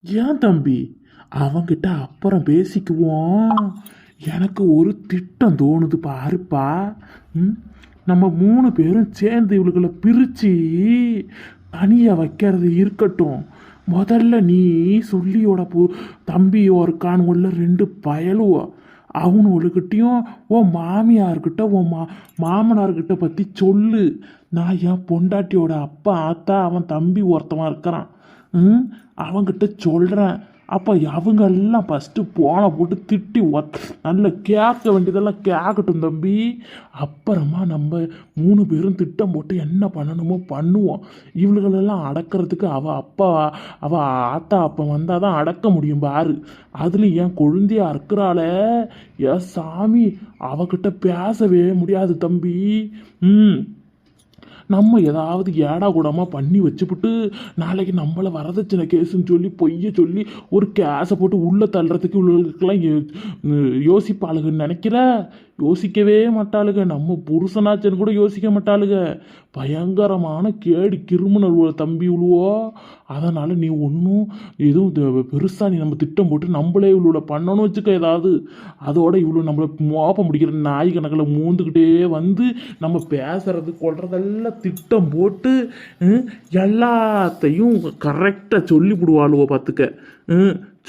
ஏன் தம்பி, அவங்கிட்ட அப்புறம் பேசிக்குவோம். எனக்கு ஒரு திட்டம் தோணுது பாருப்பா. ம் நம்ம 3 பேரும் சேர்ந்து இவளுகளை பிரித்து தனியாக வைக்கிறது இருக்கட்டும். முதல்ல நீ சொல்லியோட தம்பியோ இருக்கானுள்ள 2 பயலுவோ அவனுக்கிட்டையும் உன் மாமியார்கிட்ட உன் மாமனார்கிட்ட பற்றி சொல்லு. நான் என் பொண்டாட்டியோட அப்பா ஆத்தா அவன் தம்பி ஒருத்தவன் இருக்கிறான். அவங்கிட்ட சொல்கிறேன். அப்போ அவங்க எல்லாம் ஃபஸ்ட்டு போனை போட்டு திட்டி நல்ல கேட்க வேண்டியதெல்லாம் கேட்கட்டும் தம்பி. அப்புறமா நம்ம 3 பேரும் திட்டம் போட்டு என்ன பண்ணணுமோ பண்ணுவோம். இவளுகளெல்லாம் அடக்கிறதுக்கு அவள் ஆத்தா அப்போ வந்தால் தான் அடக்க முடியும் பாரு. அதுலேயும் என் கொழுந்தியா இருக்கிறாளே, ஏன் சாமி, அவகிட்ட பேசவே முடியாது தம்பி. ம் நம்ம ஏதாவது ஏடா கூடமாக பண்ணி வச்சுப்புட்டு நாளைக்கு நம்மளை வரதட்சணை கேஸுன்னு சொல்லி பொய்ய சொல்லி ஒரு கேஸை போட்டு உள்ளே தள்ளுறதுக்கு உள்ளவங்களுக்கெல்லாம் யோசிப்பாளுகன்னு நினைக்கிற? யோசிக்கவே மாட்டாளுங்க. நம்ம புருஷனாச்சன்னு கூட யோசிக்க மாட்டாளுங்க. பயங்கரமான கேடு கிரிமினல் தம்பி உழுவோ. அதனால் நீ ஒன்றும் எதுவும் பெருசாக நீ நம்ம திட்டம் போட்டு நம்மளே இவ்வளோ பண்ணணும்னு வச்சுக்க ஏதாவது. அதோட இவ்வளோ நம்மளை மோப்ப முடிக்கிற நாய் கணக்கில் மூந்துக்கிட்டே வந்து நம்ம பேசுறது கொள்றதெல்லாம் திட்டம் போட்டு எல்லாத்தையும் கரெக்டாக சொல்லி விடுவாளுவோ பார்த்துக்க.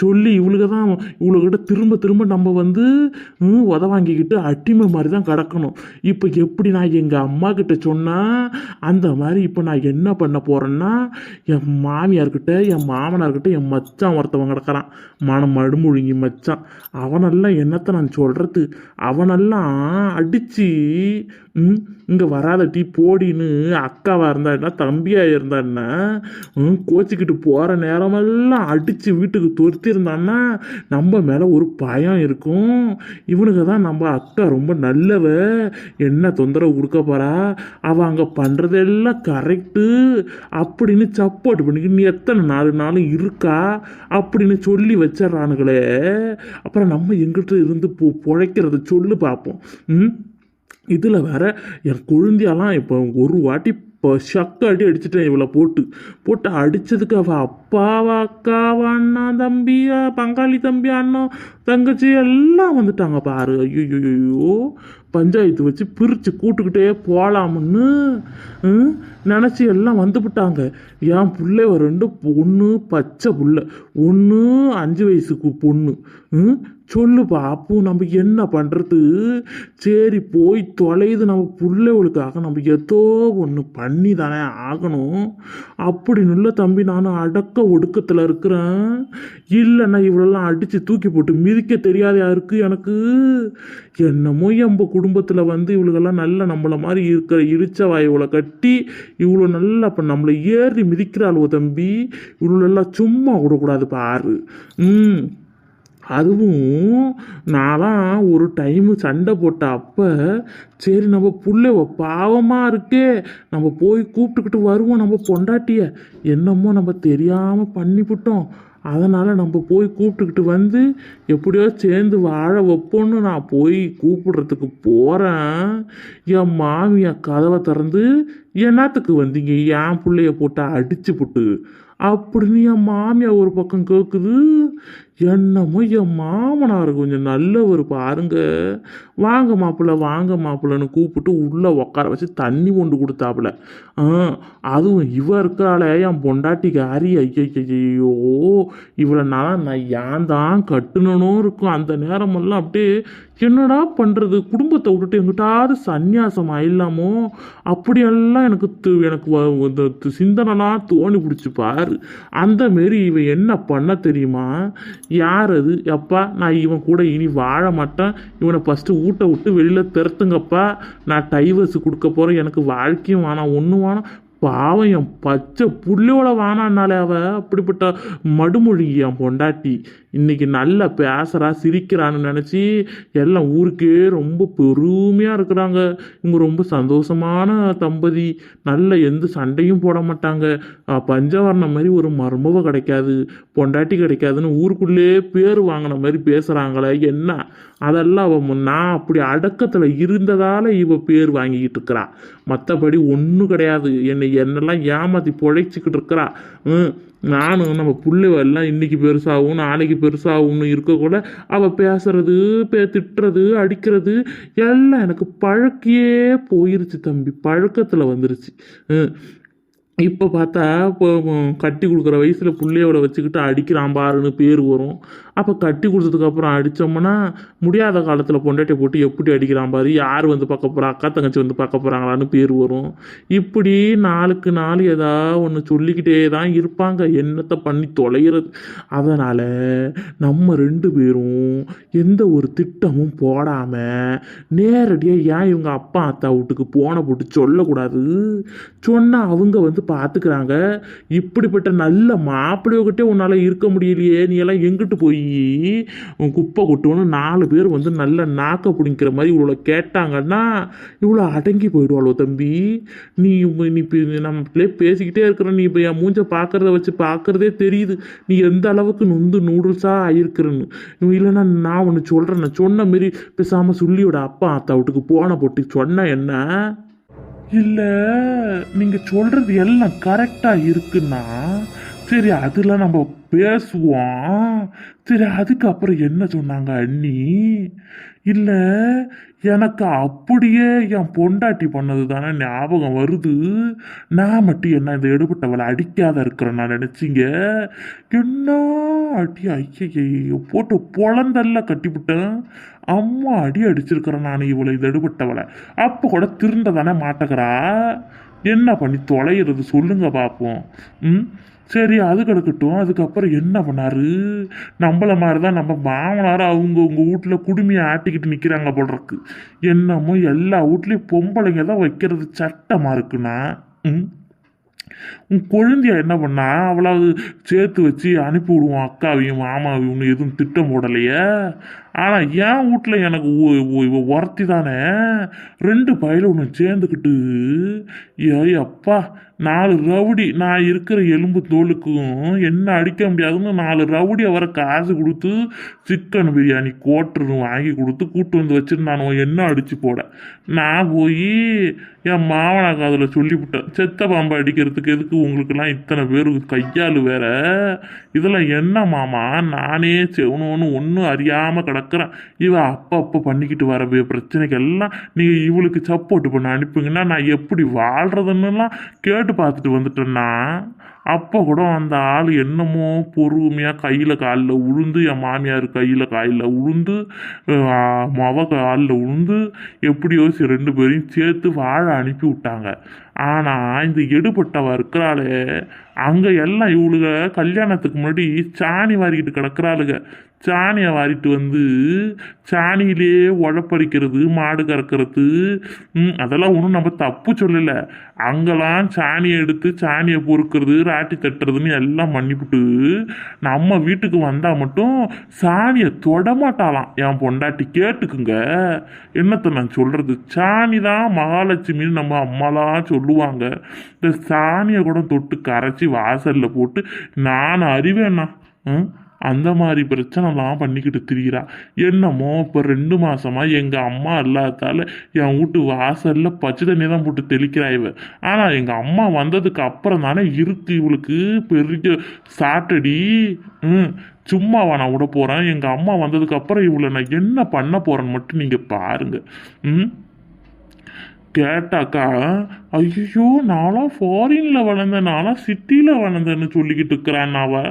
சொல்லி இவளுக்கு தான் இவளுக்கிட்ட திரும்ப திரும்ப நம்ம வந்து உத வாங்கிக்கிட்டு அட்டிமை மாதிரி தான் கிடக்கணும். இப்போ எப்படி நான் எங்கள் அம்மா கிட்ட சொன்னால் அந்த மாதிரி இப்போ நான் என்ன பண்ண போகிறேன்னா, என் மாமியார்கிட்ட என் மாமனார்கிட்ட என் மச்சான் ஒருத்தவன் கிடக்கிறான், மடுமுழுங்கி மச்சான். அவனெல்லாம் என்னத்தை நான் சொல்கிறது, அவனெல்லாம் அடித்து இங்கே வராத டீ போடின்னு அக்காவாக இருந்தா என்ன தம்பியாக இருந்தா என்ன கோச்சிக்கிட்டு போகிற நேரமெல்லாம் அடித்து வீட்டுக்கு துரத்திருந்தான்னா நம்ம மேலே ஒரு பயம் இருக்கும். இவனுக்கு தான் நம்ம அக்கா ரொம்ப நல்லவ, என்ன தொந்தரவு கொடுக்க போறா, அவள் அங்கே பண்ணுறதெல்லாம் கரெக்டு அப்படின்னு சப்போர்ட் பண்ணிக்கிட்டு நீ எத்தனை நாளும் இருக்கா அப்படின்னு சொல்லி வச்சிடறானுங்களே. அப்புறம் நம்ம எங்கிட்ட இருந்து பொழைக்கிறத சொல்லு பார்ப்போம். இதில் வேற என் குழந்தையெல்லாம் இப்போ ஒரு வாட்டி இப்போ அடி அடிச்சுட்டேன் இவளை போட்டு அடித்ததுக்கு அவள் அப்பாவா அக்காவா அண்ணா தம்பியா பங்காளி தம்பி அண்ணன் தங்கச்சி எல்லாம் வந்துட்டாங்க பாரு. ஐயோ, பஞ்சாயத்து வச்சு பிரித்து கூட்டுக்கிட்டே போகலாமுன்னு நினச்சி எல்லாம் வந்துவிட்டாங்க. என் பிள்ளை ஒரு 2 பொண்ணு, பச்சை புள்ள ஒன்று 5 வயசுக்கு பொண்ணு. சொல்லுப்பா அப்போ நம்ம என்ன பண்ணுறது? சரி போய் தொலைது, நம்ம பிள்ளைகளுக்காக நம்ம ஏதோ ஒன்று பண்ணி தானே ஆகணும் அப்படின்னு இல்லை தம்பி. நானும் அடக்க ஒடுக்கத்தில் இருக்கிறேன். இல்லைன்னா இவ்வளோலாம் அடித்து தூக்கி போட்டு மிதிக்க தெரியாத யாருக்கு எனக்கு. என்னமோ எம்ப குடும்பத்தில் வந்து இவளுகெல்லாம் நல்ல நம்மளை மாதிரி இருக்கிற இடிச்ச வாயுவளை கட்டி இவ்வளோ நல்லா இப்போ நம்மளை ஏறி மிதிக்கிறாளோ தம்பி. இவ்வளோலாம் சும்மா விடக்கூடாது பாரு. அதுவும் நான்லாம் ஒரு டைமு சண்டை போட்ட அப்போ சரி நம்ம புள்ள பாவமாக இருக்கே, நம்ம போய் கூப்பிட்டுக்கிட்டு வருவோம் நம்ம பொண்டாட்டிய, என்னமோ நம்ம தெரியாமல் பண்ணிவிட்டோம். அதனால் நம்ம போய் கூப்பிட்டுக்கிட்டு வந்து எப்படியோ சேர்ந்து வாழ வைப்போன்னு நான் போய் கூப்பிடுறதுக்கு போகிறேன். என் மாமியா கதவை திறந்து என்னத்துக்கு வந்தீங்க, என் பிள்ளைய போட்டு அடிச்சு போட்டு அப்படின்னு என் மாமியா ஒரு பக்கம் கேட்குது. என்னமோ என் மாமனார் கொஞ்சம் நல்லவர் பாருங்க. வாங்க மாப்பிள்ளன்னு கூப்பிட்டு உள்ளே உட்கார வச்சு தண்ணி கொண்டு கொடுத்தாப்புல. அதுவும் இவ இருக்கிறாளே என் பொண்டாட்டிக்காரி, ஐயோ இவளை நான் ஏன் தான் கட்டுனனும் இருக்கும். அந்த நேரமெல்லாம் அப்படியே என்னடா பண்ணுறது, குடும்பத்தை விட்டுட்டு எங்கிட்டாவது சந்நியாசம் ஆயிடலாமோ அப்படியெல்லாம் எனக்கு சிந்தனைலாம் தோணி பிடிச்சி பாரு. அந்த மாரி இவன் என்ன பண்ண தெரியுமா, யார் அது எப்பா, நான் இவன் கூட இனி வாழ மாட்டேன், இவனை ஃபஸ்ட்டு ஊட்ட விட்டு வெளியில் திறத்துங்கப்பா, நான் டைவர்ஸ் கொடுக்க போகிறேன், எனக்கு வாழ்க்கையும் வேணாம் ஒன்றும் வேணாம். பாவம் என் பச்சை புள்ளியோட வானான்னாலே அப்படிப்பட்ட மடுமொழி என் பொண்டாட்டி. இன்னைக்கு நல்லா பேசுகிறா சிரிக்கிறான்னு நினச்சி எல்லாம் ஊருக்கே ரொம்ப பெருமையாக இருக்கிறாங்க. இவங்க ரொம்ப சந்தோஷமான தம்பதி, நல்ல எந்த சண்டையும் போட மாட்டாங்க. பஞ்சவர்ணம் மாதிரி ஒரு மர்மவ கிடைக்காது, பொண்டாட்டி கிடைக்காதுன்னு ஊருக்குள்ளே பேர் வாங்கின மாதிரி பேசுகிறாங்களே என்ன. அதெல்லாம் நான் அப்படி அடக்கத்தில் இருந்ததால் இவ பேர் வாங்கிக்கிட்டு இருக்கிறா, மற்றபடி ஒன்றும் கிடையாது. என்னெல்லாம் ஏமாற்றி பொழைச்சிக்கிட்டு இருக்கிறா. நானும் நம்ம பிள்ளைவெல்லாம் இன்னைக்கு பெருசாகும் நாளைக்கு பெருசாகும்னு இருக்கக்கூட அவள் பேசுறது திட்டுறது அடிக்கிறது எல்லாம் எனக்கு பழக்கியே போயிருச்சு தம்பி, பழக்கத்தில் வந்துருச்சு. இப்போ பார்த்தா இப்போ கட்டி கொடுக்குற வயசில் பிள்ளையோட வச்சுக்கிட்டு அடிக்கிறான் பாருன்னு பேர் வரும். அப்போ கட்டி கொடுத்ததுக்கப்புறம் அடித்தோம்னா முடியாத காலத்தில் பொண்டாட்டியை போட்டு எப்படி அடிக்கிறான் பாரு, யார் வந்து பார்க்க போகிறா, அக்கா தங்கச்சி வந்து பார்க்க போகிறாங்களான்னு பேர் வரும். இப்படி நாளுக்கு நாள் ஏதாவது ஒன்று சொல்லிக்கிட்டே தான் இருப்பாங்க, என்னத்தை பண்ணி தொலைகிறது. அதனால் நம்ம 2 பேரும் எந்த ஒரு திட்டமும் போடாமல் நேரடியாக ஏன் இவங்க அப்பா அத்தா வீட்டுக்கு போன போட்டு சொல்லக்கூடாது. சொன்னால் அவங்க வந்து பார்த்துக்கிறாங்க. இப்படிப்பட்ட நல்ல மாப்பிள்ளையோகிட்டே உன்னால் இருக்க முடியலையே, நீ எல்லாம் எங்கிட்டு போய் குப்பை கொட்டுவோன்னு 4 பேர் வந்து நல்ல நாக்க பிடிக்கிற மாதிரி இவ்வளோ கேட்டாங்கன்னா இவ்வளோ அடங்கி போயிடுவாளோ தம்பி. நீ நீ நம்ம பேசிக்கிட்டே இருக்கிற, நீ இப்போ என் மூஞ்ச பார்க்கறத வச்சு பார்க்கறதே தெரியுது நீ எந்த அளவுக்கு நொந்து நூடுல்ஸாக ஆயிருக்கிறன்னு. இல்லைன்னா நான் ஒன்று சொல்கிறேன், நான் சொன்ன மாரி பேசாமல் சொல்லியோட அப்பா அத்தா வீட்டுக்கு போன போட்டு சொன்ன என்ன இல்லை, நீங்கள் சொல்கிறது எல்லாம் கரெக்டாக இருக்குன்னா சரி அதில் நம்ம பேசுவோம். சரி அதுக்கப்புறம் என்ன சொன்னாங்க அண்ணி? இல்லை எனக்கு அப்படியே என் பொண்டாட்டி பண்ணது தானே ஞாபகம் வருது. நான் மட்டும் என்ன இந்த எடுபட்டவளை அடிக்காத இருக்கிறேன் நான் நினச்சிங்க. என்ன அடி ஐயோ போட்டு பொழந்தல்ல கட்டிவிட்டேன். அம்மா அடி அடிச்சிருக்கிறேன் நான் இவளை இது எடுபட்டவளை. அப்போ கூட திருந்த தானே மாட்டேங்கிறா. என்ன பண்ணி தொலைகிறது சொல்லுங்க பார்ப்போம். சரி அது கிடக்கட்டும். அதுக்கப்புறம் என்ன பண்ணாரு? நம்மள மாதிரி தான் நம்ம மாமனார் அவங்க உங்கள் வீட்டில் குடுமையை ஆட்டிக்கிட்டு நிற்கிறாங்க போடுறக்கு. என்னமோ எல்லா வீட்லேயும் பொம்பளைங்க தான் வைக்கிறது சட்டமாக இருக்குண்ணா. உன் குழந்தைய என்ன பண்ணா அவளாவது சேர்த்து வச்சு அனுப்பி விடுவோம் அக்காவையும் மாமாவையும் எதுவும் திட்டம் போடலையே. ஆனால் என் வீட்டில் எனக்கு ஒருத்தி தானே 2 பயில ஒன்று சேர்ந்துக்கிட்டு அப்பா 4 ரவுடி நான் இருக்கிற எலும்பு தோலுக்கும் என்ன அடிக்க முடியாதுன்னு 4 ரவுடி அவரை காசு கொடுத்து சிக்கன் பிரியாணி கோட்டரு வாங்கி கொடுத்து கூட்டு வந்து வச்சுருந்தானோ என்ன அடித்து போட. நான் போய் என் மாவனாக்கு அதில் சொல்லிவிட்டேன், செத்த பாம்பை அடிக்கிறதுக்கு எதுக்கு உங்களுக்கெல்லாம் இத்தனை பேர் கையால் வேற, இதெல்லாம் என்ன மாமா நானே செவனோன்னு ஒன்றும் அறியாமல் கிடக்கிறேன். இவன் அப்பப்போ பண்ணிக்கிட்டு வர பிரச்சனைக்கெல்லாம் நீங்கள் இவளுக்கு சப்போர்ட் பண்ண அனுப்புங்கன்னா நான் எப்படி வாழ்கிறதுன்னெல்லாம் கேட்டு பார்த்துட்டு வந்துட்டேன்னா. அப்போ கூட அந்த ஆள் என்னமோ பொறுமையாக கையில் காலில் உளுந்து என் மாமியார் கையில் காயில் உளுந்து மவ காலில் உளுந்து எப்படியோ 2 பேரையும் சேர்த்து வாழ அனுப்பி விட்டாங்க. ஆனால் இந்த எடுபட்டவ இருக்கிறாளே அங்கே எல்லாம் இவளுக கல்யாணத்துக்கு முன்னாடி சாணி வாரிக்கிட்டு கிடக்கிறாளுங்க. சாணியை வாரிட்டு வந்து சாணியிலே உழப்படிக்கிறது மாடு கறக்கிறது அதெல்லாம் ஒன்றும் நம்ம தப்பு சொல்லலை. அங்கெல்லாம் சாணியை எடுத்து சாணியை பொறுக்கிறது ராட்டி தட்டுறதுன்னு எல்லாம் பண்ணிவிட்டு நம்ம வீட்டுக்கு வந்தால் மட்டும் சாணியை தொடமாட்டாலாம் என் பொண்டாட்டி. கேட்டுக்குங்க என்னத்தை நான் சொல்கிறது. சாணி தான் மகாலட்சுமின்னு நம்ம அம்மாலாம் சொல்லுவாங்க. இந்த சாணியை கூட தொட்டு கரைச்சி வாசலில் போட்டு நான் அறிவேண்ணா. அந்த மாதிரி பிரச்சனைலாம் பண்ணிக்கிட்டு திரிகிறா. என்னமோ இப்போ 2 மாசமா எங்கள் அம்மா இல்லாதால என் வீட்டு வாசலில் பச்சை தண்ணி தான் போட்டு தெளிக்கிறா இவ. ஆனால் எங்கள் அம்மா வந்ததுக்கு அப்புறம் தானே இருக்கு இவளுக்கு பெரிய சாட்டடி. சும்மாவா நான் விட போகிறேன். எங்கள் அம்மா வந்ததுக்கு அப்புறம் இவளை நான் என்ன பண்ண போகிறேன்னு மட்டும் நீங்கள் பாருங்க. கேட்டாக்கா ஐயோ நான்லாம் ஃபாரினில் வளர்ந்தேன் நான்லாம் சிட்டியில் வளர்ந்தேன்னு சொல்லிக்கிட்டு இருக்கிறான் அவ.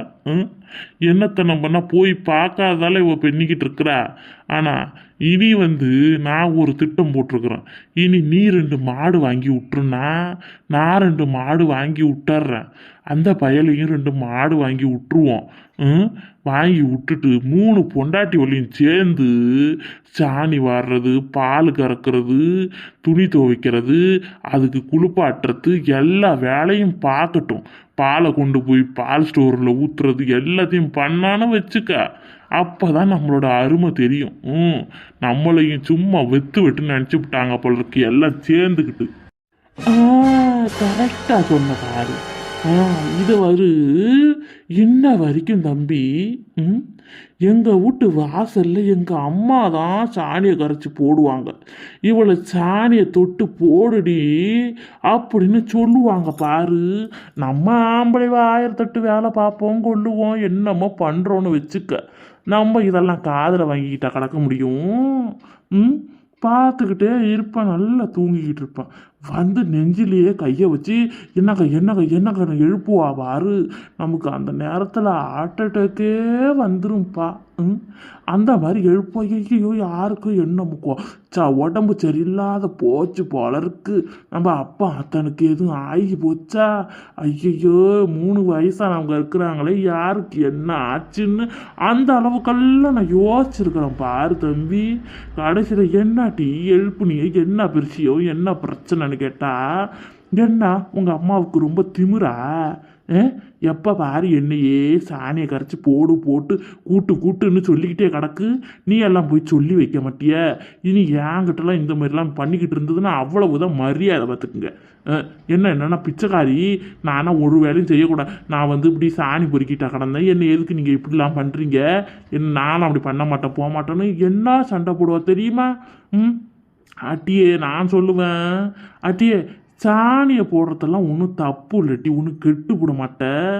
என்னத்தை நம்பனா போய் பார்க்காதால இவ பெண்ணிக்கிட்டு இருக்கிறா. ஆனால் இனி வந்து நான் ஒரு திட்டம் போட்டிருக்கிறேன். இனி நீ 2 மாடு வாங்கி விட்டுருன்னா நான் 2 மாடு வாங்கி விட்டுறேன். அந்த பயலையும் 2 மாடு வாங்கி விட்டுருவோம். வாங்கி விட்டுட்டு 3 பொண்டாட்டி வழியும் சேர்ந்து சாணி வாடுறது பால் கறக்கிறது துணி துவைக்கிறது அதுக்கு குளிப்பாட்டுறது எல்லா வேலையும் பார்க்கட்டும். பாலை கொண்டு போய் பால் ஸ்டோரில் ஊற்றுறது எல்லாத்தையும் பண்ணான்னு வச்சுக்க. அப்போ தான் நம்மளோட அருமை தெரியும். நம்மளையும் சும்மா வெட்டுன்னு நினச்சி விட்டாங்க போல இருக்கு எல்லாம் சேர்ந்துக்கிட்டு. கரெக்டாக சொன்ன பாரு. ஆ இது இன்ன வரைக்கும் தம்பி, ம் எங்கள் வீட்டு வாசலில் எங்கள் அம்மா தான் சாணியை கரைச்சி போடுவாங்க. இவளை சாணியை தொட்டு போடுடி அப்படின்னு சொல்லுவாங்க பாரு. நம்ம ஆம்பளை 1008 வேலை பார்ப்போம், கொள்ளுவோம், என்னமோ பண்ணுறோன்னு வச்சுக்க. நம்ம இதெல்லாம் காதில் வாங்கிக்கிட்டா கிடக்க முடியும்? ம் பார்த்துக்கிட்டே இருப்பேன், நல்லா தூங்கிக்கிட்டு இருப்பேன். வந்து நெஞ்சிலேயே கையை வச்சு என்னங்க என்னங்க என்னங்க எழுப்புவா பாரு. நமக்கு அந்த நேரத்தில் ஹார்ட் அட்டாக்கே வந்துரும்ப்பா. அந்த மாதிரி எழுப்போம். ஐயோ யாருக்கும் என்ன முக்கம் உடம்பு சரியில்லாத போச்சு போல இருக்கு. நம்ம அப்பா அத்தனுக்கு எதுவும் ஆகி போச்சா? ஐயோ 3 வயசானவங்க இருக்கிறாங்களே, யாருக்கு என்ன ஆச்சுன்னு அந்த அளவுக்கெல்லாம் நான் யோசிச்சிருக்கிறேன் பாரு தம்பி. கடைசியில் என்னாட்டி எழுப்புனியே, என்ன பிரிச்சியோ, என்ன பிரச்சனைன்னு கேட்டா, என்ன உங்கள் அம்மாவுக்கு ரொம்ப திமிரா? எப்போ பாரு என்னையே சாணியை கரைச்சி போட்டு கூட்டுன்னு சொல்லிக்கிட்டே கிடக்கு. நீ எல்லாம் போய் சொல்லி வைக்க மாட்டிய? இனி என்கிட்டலாம் இந்த மாதிரிலாம் பண்ணிக்கிட்டு இருந்ததுன்னா அவ்வளவுதான் மரியாதை பார்த்துக்குங்க. என்னன்னா பிச்சைக்காரி, நானா ஒரு வேலையும் செய்யக்கூடாது. நான் இப்படி சாணி பொறுக்கிட்டா கிடந்தேன், என்ன எதுக்கு நீங்கள் இப்படிலாம் பண்ணுறீங்க? நானும் அப்படி பண்ண மாட்டேன், போக மாட்டேன்னு என்ன சண்டை போடுவா தெரியுமா? அட்டியே நான் சொல்லுவேன், அட்டியே சாணியை போடுறதெல்லாம் ஒன்றும் தப்பு இல்லட்டி, ஒன்றும் கெட்டு போட மாட்டேன்.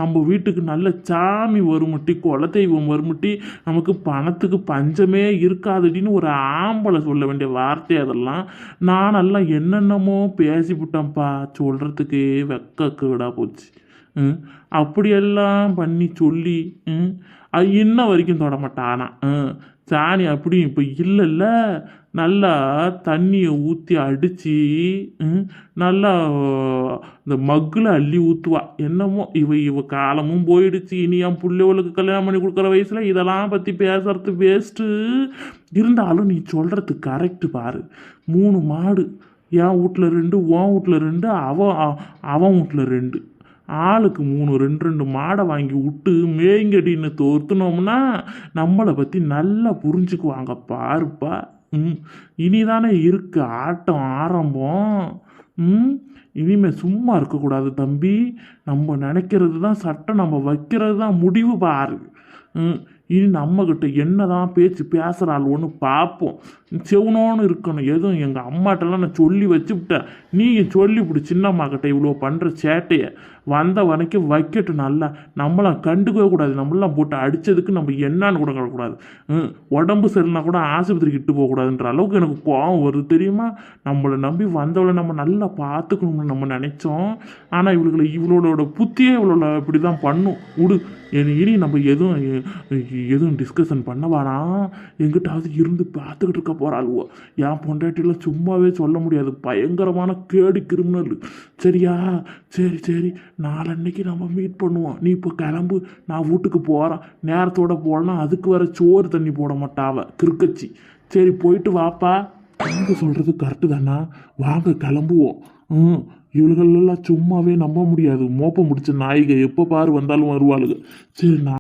நம்ம வீட்டுக்கு நல்ல சாமி வருமட்டி, குலதெய்வம் வருமட்டி, நமக்கு பணத்துக்கு பஞ்சமே இருக்காதுடின்னு ஒரு ஆம்பளை சொல்ல வேண்டிய வார்த்தை அதெல்லாம். நானெல்லாம் என்னென்னமோ பேசிவிட்டேன்ப்பா, சொல்கிறதுக்கே வெக்கக்கூடா போச்சு. அப்படியெல்லாம் பண்ணி சொல்லி அது இன்ன வரைக்கும் தொட மாட்டானா. சாணி அப்படி இப்போ இல்லைல்ல, நல்லா தண்ணியை ஊற்றி அடித்து நல்லா இந்த மக்கில் அள்ளி ஊற்றுவா. என்னமோ இவ காலமும் போயிடுச்சு. இனி என் பிள்ளைகளுக்கு கல்யாணம் பண்ணி கொடுக்குற வயசில் இதெல்லாம் பற்றி பேசுறது வேஸ்ட்டு. இருந்தாலும் நீ சொல்கிறது கரெக்டு பாரு. 3 மாடு, என் வீட்டில் 2, உன் வீட்டில் 2, அவன் வீட்டில் 2, ஆளுக்கு 3 2 மாடை வாங்கி விட்டு மேய்ங்கடின்னு தோர்த்துனோம்னா நம்மளை பற்றி நல்லா புரிஞ்சுக்குவாங்க பாருப்பா. இனிதானே இருக்கு ஆட்டம் ஆரம்பம். இனிமே சும்மா இருக்கக்கூடாது தம்பி. நம்ம நினைக்கிறது தான் சட்டம், நம்ம வைக்கிறது தான் முடிவு பாரு. இனி நம்மக்கிட்ட என்னதான் பேச்சு பேசுகிறாள் ஒன்று பார்ப்போம். செவனோன்னு இருக்கணும். எதுவும் எங்கள் அம்மாட்டெல்லாம் நான் சொல்லி வச்சுவிட்டேன். நீங்கள் சொல்லிவிடு சின்னம்மாக்கிட்ட இவ்வளோ பண்ணுற சேட்டையை. வந்த வரைக்கும் வைக்கட்டும். நல்லா நம்மளாம் கண்டுக்கவே கூடாது. நம்மளாம் போட்டு அடித்ததுக்கு நம்ம என்னான்னு கூட கிடக்கூடாது. உடம்பு சரினா கூட ஆஸ்பத்திரிக்கு இட்டு போகக்கூடாதுன்ற அளவுக்கு எனக்கு கோவம் வருது தெரியுமா? நம்மளை நம்பி வந்தவளை நம்ம நல்லா பார்த்துக்கணும்னு நம்ம நினச்சோம். ஆனால் இவளோட புத்தியே இவளோட இப்படி தான் பண்ணும். விடு, இனி நம்ம எதுவும் டிஸ்கஷன் பண்ணவானா? எங்கிட்டாவது இருந்து பார்த்துக்கிட்டு இருக்க போகிறாளுவோ. என் பொண்டாட்டிலாம் சும்மாவே சொல்ல முடியாது, பயங்கரமான கேடு கிரிமினல். சரியா? சரி நாளன்னைக்கு நம்ம மீட் பண்ணுவோம். நீ இப்போ கிளம்பு, நான் வீட்டுக்கு போகிறேன். நேரத்தோட போகலன்னா அதுக்கு வர சோறு தண்ணி போட மாட்டாவ கிறுக்கச்சி. சரி போயிட்டு வாப்பா. அவங்க சொல்கிறது கரெக்டு தானா? வாங்க கிளம்புவோம். இவளுகளெல்லாம் சும்மாவே நம்ப முடியாது. மோப்பம் முடிச்ச நாய்க எப்போ பாரு வந்தாலும் வருவாளுங்க. சரி நான்